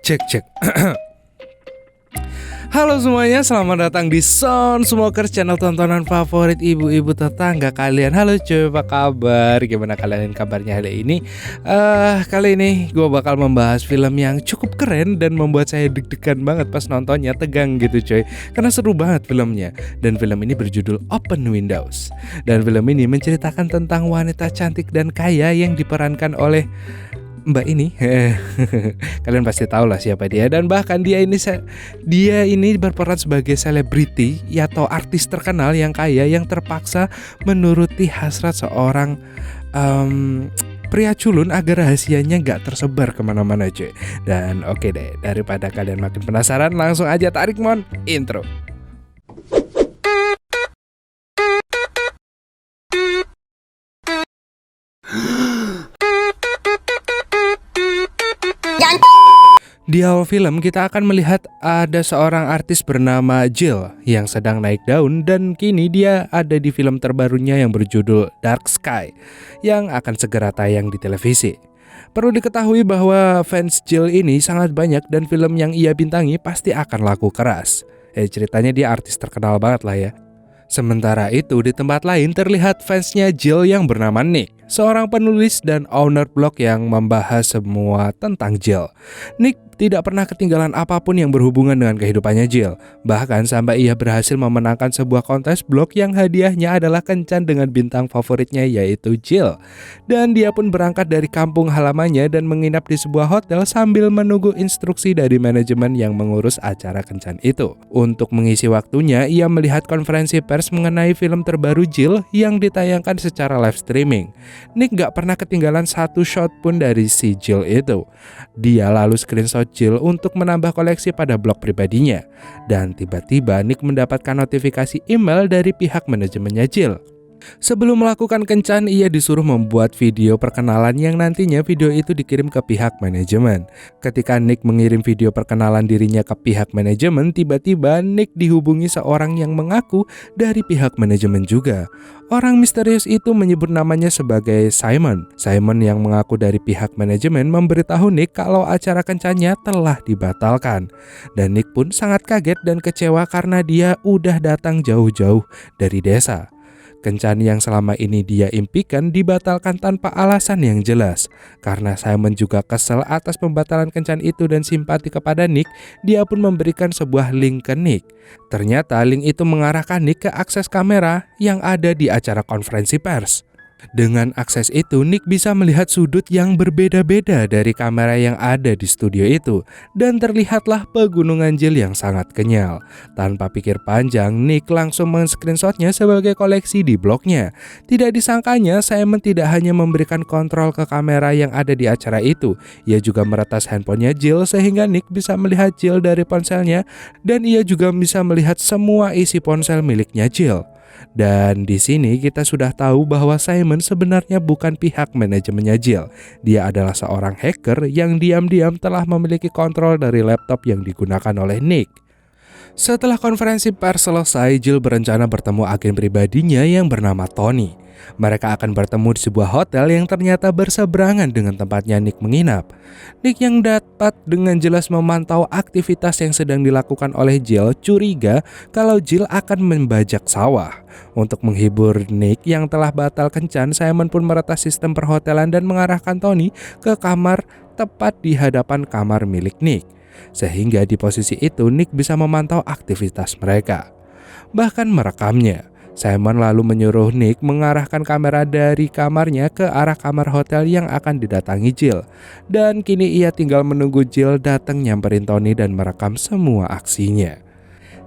Cek cek. Halo semuanya, selamat datang di Sound Smokers, channel tontonan favorit ibu-ibu tetangga kalian. Halo cuy, apa kabar? Gimana kalian kabarnya hari ini? Kali ini gue bakal membahas film yang cukup keren dan membuat saya deg-degan banget pas nontonnya, tegang gitu cuy. Karena seru banget filmnya. Dan film ini berjudul Open Windows. Dan film ini menceritakan tentang wanita cantik dan kaya yang diperankan oleh Mbak ini. Kalian pasti tahu lah siapa dia. Dan bahkan dia ini berperan sebagai selebriti atau artis terkenal yang kaya yang terpaksa menuruti hasrat seorang pria culun agar rahasianya gak tersebar kemana-mana cuy. Dan oke deh, daripada kalian makin penasaran, langsung aja tarik mon intro. Di awal film kita akan melihat ada seorang artis bernama Jill yang sedang naik daun, dan kini dia ada di film terbarunya yang berjudul Dark Sky yang akan segera tayang di televisi. Perlu diketahui bahwa fans Jill ini sangat banyak dan film yang ia bintangi pasti akan laku keras. Ceritanya dia artis terkenal banget lah ya. Sementara itu di tempat lain terlihat fansnya Jill yang bernama Nick, seorang penulis dan owner blog yang membahas semua tentang Jill. Nick tidak pernah ketinggalan apapun yang berhubungan dengan kehidupannya Jill. Bahkan sampai ia berhasil memenangkan sebuah kontes blog yang hadiahnya adalah kencan dengan bintang favoritnya yaitu Jill. Dan dia pun berangkat dari kampung halamannya dan menginap di sebuah hotel sambil menunggu instruksi dari manajemen yang mengurus acara kencan itu. Untuk mengisi waktunya, ia melihat konferensi pers mengenai film terbaru Jill yang ditayangkan secara live streaming. Nick gak pernah ketinggalan satu shot pun dari si Jill itu. Dia lalu screenshot Jill untuk menambah koleksi pada blog pribadinya. Dan tiba-tiba Nick mendapatkan notifikasi email dari pihak manajemennya Jill. Sebelum melakukan kencan, ia disuruh membuat video perkenalan yang nantinya video itu dikirim ke pihak manajemen. Ketika Nick mengirim video perkenalan dirinya ke pihak manajemen, tiba-tiba Nick dihubungi seorang yang mengaku dari pihak manajemen juga. Orang misterius itu menyebut namanya sebagai Simon. Simon yang mengaku dari pihak manajemen memberitahu Nick kalau acara kencannya telah dibatalkan. Dan Nick pun sangat kaget dan kecewa karena dia udah datang jauh-jauh dari desa. Kencan yang selama ini dia impikan dibatalkan tanpa alasan yang jelas. Karena Simon juga kesal atas pembatalan kencan itu dan simpati kepada Nick, dia pun memberikan sebuah link ke Nick. Ternyata link itu mengarahkan Nick ke akses kamera yang ada di acara konferensi pers. Dengan akses itu, Nick bisa melihat sudut yang berbeda-beda dari kamera yang ada di studio itu. Dan terlihatlah pegunungan Jill yang sangat kenyal. Tanpa pikir panjang, Nick langsung men-screenshotnya sebagai koleksi di blognya. Tidak disangkanya, Simon tidak hanya memberikan kontrol ke kamera yang ada di acara itu. Ia juga meretas handphonenya Jill sehingga Nick bisa melihat Jill dari ponselnya. Dan ia juga bisa melihat semua isi ponsel miliknya Jill. Dan di sini kita sudah tahu bahwa Simon sebenarnya bukan pihak manajemennya Jill. Dia adalah seorang hacker yang diam-diam telah memiliki kontrol dari laptop yang digunakan oleh Nick. Setelah konferensi pers selesai, Jill berencana bertemu agen pribadinya yang bernama Tony. Mereka akan bertemu di sebuah hotel yang ternyata berseberangan dengan tempatnya Nick menginap. Nick yang dapat dengan jelas memantau aktivitas yang sedang dilakukan oleh Jill curiga kalau Jill akan membajak sawah. Untuk menghibur Nick yang telah batal kencan, Simon pun meretas sistem perhotelan dan mengarahkan Tony ke kamar tepat di hadapan kamar milik Nick. Sehingga di posisi itu Nick bisa memantau aktivitas mereka, bahkan merekamnya. Simon lalu menyuruh Nick mengarahkan kamera dari kamarnya ke arah kamar hotel yang akan didatangi Jill. Dan kini ia tinggal menunggu Jill datang nyamperin Tony dan merekam semua aksinya.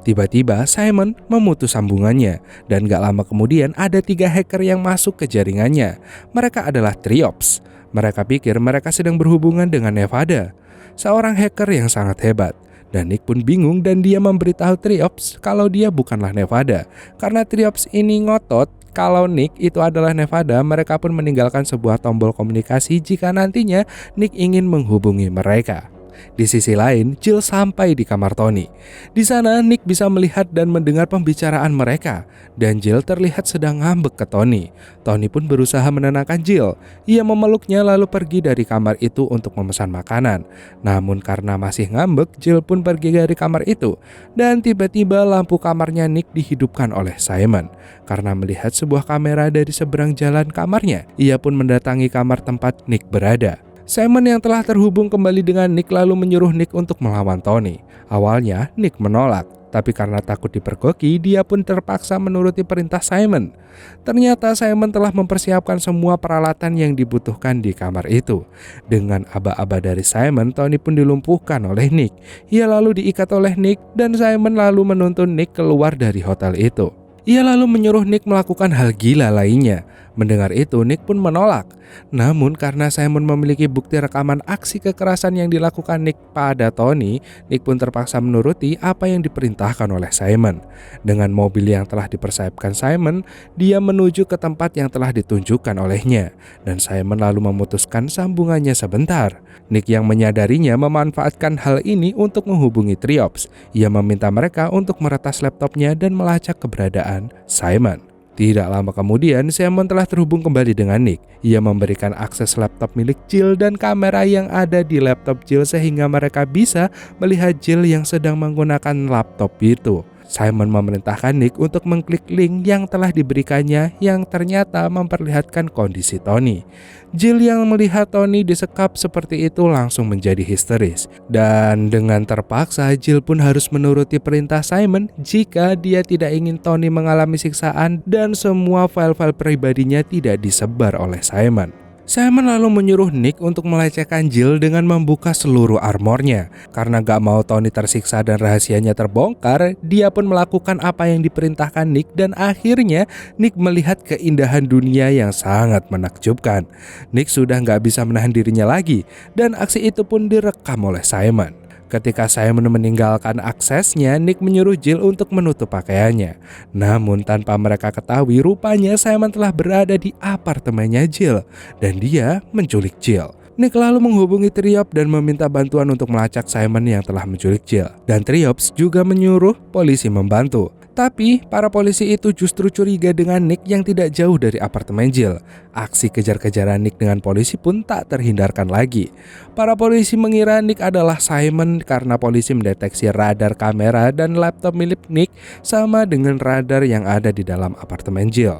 Tiba-tiba Simon memutus sambungannya, dan gak lama kemudian ada 3 hacker yang masuk ke jaringannya. Mereka adalah Triops. Mereka pikir mereka sedang berhubungan dengan Nevada, seorang hacker yang sangat hebat. Dan Nick pun bingung dan dia memberitahu Triops kalau dia bukanlah Nevada. Karena Triops ini ngotot kalau Nick itu adalah Nevada, mereka pun meninggalkan sebuah tombol komunikasi jika nantinya Nick ingin menghubungi mereka. Di sisi lain, Jill sampai di kamar Tony. Di sana, Nick bisa melihat dan mendengar pembicaraan mereka, dan Jill terlihat sedang ngambek ke Tony. Tony pun berusaha menenangkan Jill. Ia memeluknya lalu pergi dari kamar itu untuk memesan makanan. Namun karena masih ngambek, Jill pun pergi dari kamar itu. Dan tiba-tiba lampu kamarnya Nick dihidupkan oleh Simon. Karena melihat sebuah kamera dari seberang jalan kamarnya, ia pun mendatangi kamar tempat Nick berada. Simon yang telah terhubung kembali dengan Nick lalu menyuruh Nick untuk melawan Tony. Awalnya Nick menolak, tapi karena takut dipergoki, dia pun terpaksa menuruti perintah Simon. Ternyata Simon telah mempersiapkan semua peralatan yang dibutuhkan di kamar itu. Dengan aba-aba dari Simon, Tony pun dilumpuhkan oleh Nick. Ia lalu diikat oleh Nick dan Simon lalu menuntun Nick keluar dari hotel itu. Ia lalu menyuruh Nick melakukan hal gila lainnya. Mendengar itu, Nick pun menolak. Namun karena Simon memiliki bukti rekaman aksi kekerasan yang dilakukan Nick pada Tony, Nick pun terpaksa menuruti apa yang diperintahkan oleh Simon. Dengan mobil yang telah dipersiapkan Simon, dia menuju ke tempat yang telah ditunjukkan olehnya. Dan Simon lalu memutuskan sambungannya sebentar. Nick yang menyadarinya memanfaatkan hal ini untuk menghubungi Triops. Ia meminta mereka untuk meretas laptopnya dan melacak keberadaan Simon. Tidak lama kemudian, Simon telah terhubung kembali dengan Nick. Ia memberikan akses laptop milik Jill dan kamera yang ada di laptop Jill sehingga mereka bisa melihat Jill yang sedang menggunakan laptop itu. Simon memerintahkan Nick untuk mengklik link yang telah diberikannya yang ternyata memperlihatkan kondisi Tony. Jill yang melihat Tony disekap seperti itu langsung menjadi histeris. Dan dengan terpaksa Jill pun harus menuruti perintah Simon jika dia tidak ingin Tony mengalami siksaan dan semua file-file pribadinya tidak disebar oleh Simon. Simon lalu menyuruh Nick untuk melecehkan Jill dengan membuka seluruh armornya. Karena gak mau Tony tersiksa dan rahasianya terbongkar, dia pun melakukan apa yang diperintahkan Nick dan akhirnya Nick melihat keindahan dunia yang sangat menakjubkan. Nick sudah gak bisa menahan dirinya lagi dan aksi itu pun direkam oleh Simon. Ketika Simon meninggalkan aksesnya, Nick menyuruh Jill untuk menutup pakaiannya. Namun tanpa mereka ketahui, rupanya Simon telah berada di apartemennya Jill dan dia menculik Jill. Nick lalu menghubungi Triops dan meminta bantuan untuk melacak Simon yang telah menculik Jill. Dan Triops juga menyuruh polisi membantu. Tapi para polisi itu justru curiga dengan Nick yang tidak jauh dari apartemen Jill. Aksi kejar-kejaran Nick dengan polisi pun tak terhindarkan lagi. Para polisi mengira Nick adalah Simon karena polisi mendeteksi radar kamera dan laptop milik Nick sama dengan radar yang ada di dalam apartemen Jill.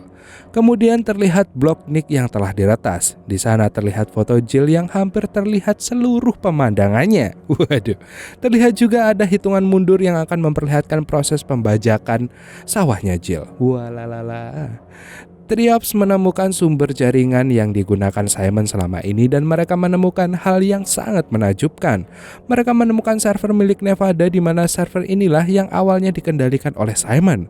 Kemudian terlihat blog Nick yang telah diretas. Di sana terlihat foto Jill yang hampir terlihat seluruh pemandangannya. Waduh. Terlihat juga ada hitungan mundur yang akan memperlihatkan proses pembajakan sawahnya Jill. Walalala. Triops menemukan sumber jaringan yang digunakan Simon selama ini dan mereka menemukan hal yang sangat menakjubkan. Mereka menemukan server milik Nevada di mana server inilah yang awalnya dikendalikan oleh Simon.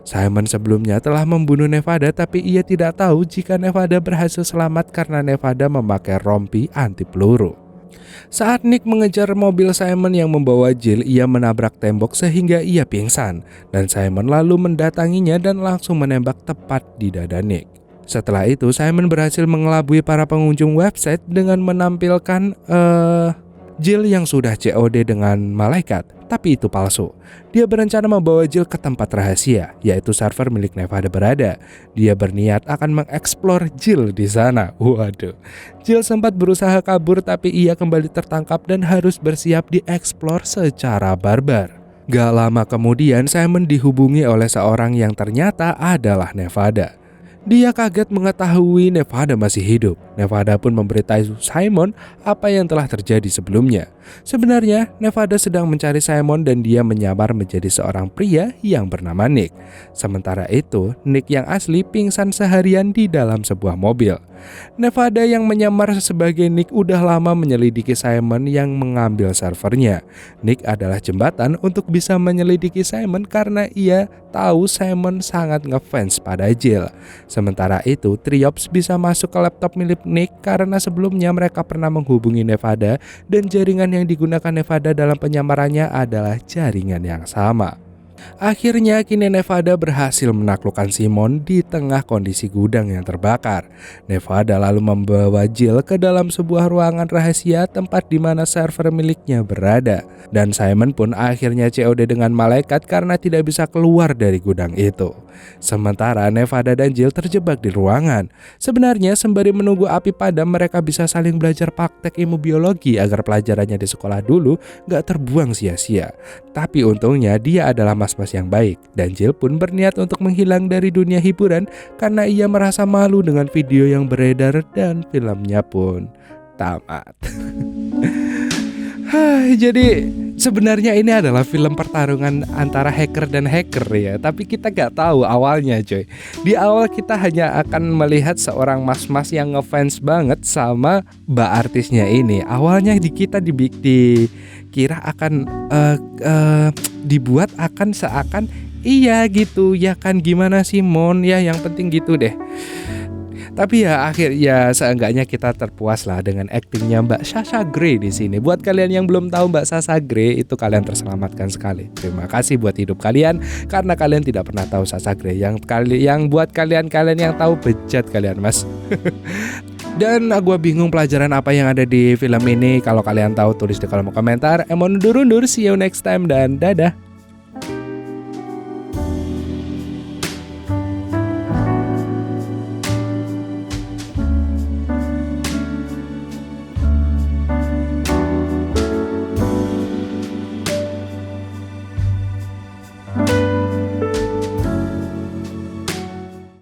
Simon sebelumnya telah membunuh Nevada tapi ia tidak tahu jika Nevada berhasil selamat karena Nevada memakai rompi anti peluru. Saat Nick mengejar mobil Simon yang membawa Jill, ia menabrak tembok sehingga ia pingsan dan Simon lalu mendatanginya dan langsung menembak tepat di dada Nick. Setelah itu Simon berhasil mengelabui para pengunjung website dengan menampilkan Jill yang sudah COD dengan malaikat, tapi itu palsu. Dia berencana membawa Jill ke tempat rahasia, yaitu server milik Nevada berada. Dia berniat akan mengeksplor Jill di sana. Waduh. Jill sempat berusaha kabur tapi ia kembali tertangkap dan harus bersiap dieksplor secara barbar. Gak lama kemudian Simon dihubungi oleh seorang yang ternyata adalah Nevada. Dia kaget mengetahui Nevada masih hidup. Nevada pun memberitahu Simon apa yang telah terjadi sebelumnya. Sebenarnya Nevada sedang mencari Simon dan dia menyamar menjadi seorang pria yang bernama Nick. Sementara itu, Nick yang asli pingsan seharian di dalam sebuah mobil. Nevada yang menyamar sebagai Nick udah lama menyelidiki Simon yang mengambil servernya. Nick adalah jembatan untuk bisa menyelidiki Simon karena ia tahu Simon sangat ngefans pada Jill. Sementara itu, Triops bisa masuk ke laptop milik Nick karena sebelumnya mereka pernah menghubungi Nevada dan jaringan yang digunakan Nevada dalam penyamarannya adalah jaringan yang sama. Akhirnya kini Nevada berhasil menaklukkan Simon di tengah kondisi gudang yang terbakar. Nevada lalu membawa Jill ke dalam sebuah ruangan rahasia tempat di mana server miliknya berada. Dan Simon pun akhirnya COD dengan malaikat karena tidak bisa keluar dari gudang itu. Sementara Nevada dan Jill terjebak di ruangan. Sebenarnya sembari menunggu api padam, mereka bisa saling belajar praktek ilmu biologi agar pelajarannya di sekolah dulu gak terbuang sia-sia. Tapi untungnya dia adalah mas-mas yang baik, dan Jill pun berniat untuk menghilang dari dunia hiburan karena ia merasa malu dengan video yang beredar dan filmnya pun tamat. Jadi sebenarnya ini adalah film pertarungan antara hacker dan hacker ya, tapi kita gak tahu awalnya coy. Di awal kita hanya akan melihat seorang mas-mas yang ngefans banget sama mbak artisnya ini. Awalnya kita dikira akan dibuat akan seakan iya gitu ya kan, gimana sih Mon ya, yang penting gitu deh. Tapi ya seenggaknya kita terpuas lah dengan aktingnya Mbak Sasha Grey di sini. Buat kalian yang belum tahu Mbak Sasha Grey, itu kalian terselamatkan sekali. Terima kasih buat hidup kalian karena kalian tidak pernah tahu Sasha Grey. Yang buat kalian yang tahu, bejat kalian mas. Dan gua bingung pelajaran apa yang ada di film ini. Kalau kalian tahu tulis di kolom komentar. Emon undur, see you next time dan dadah.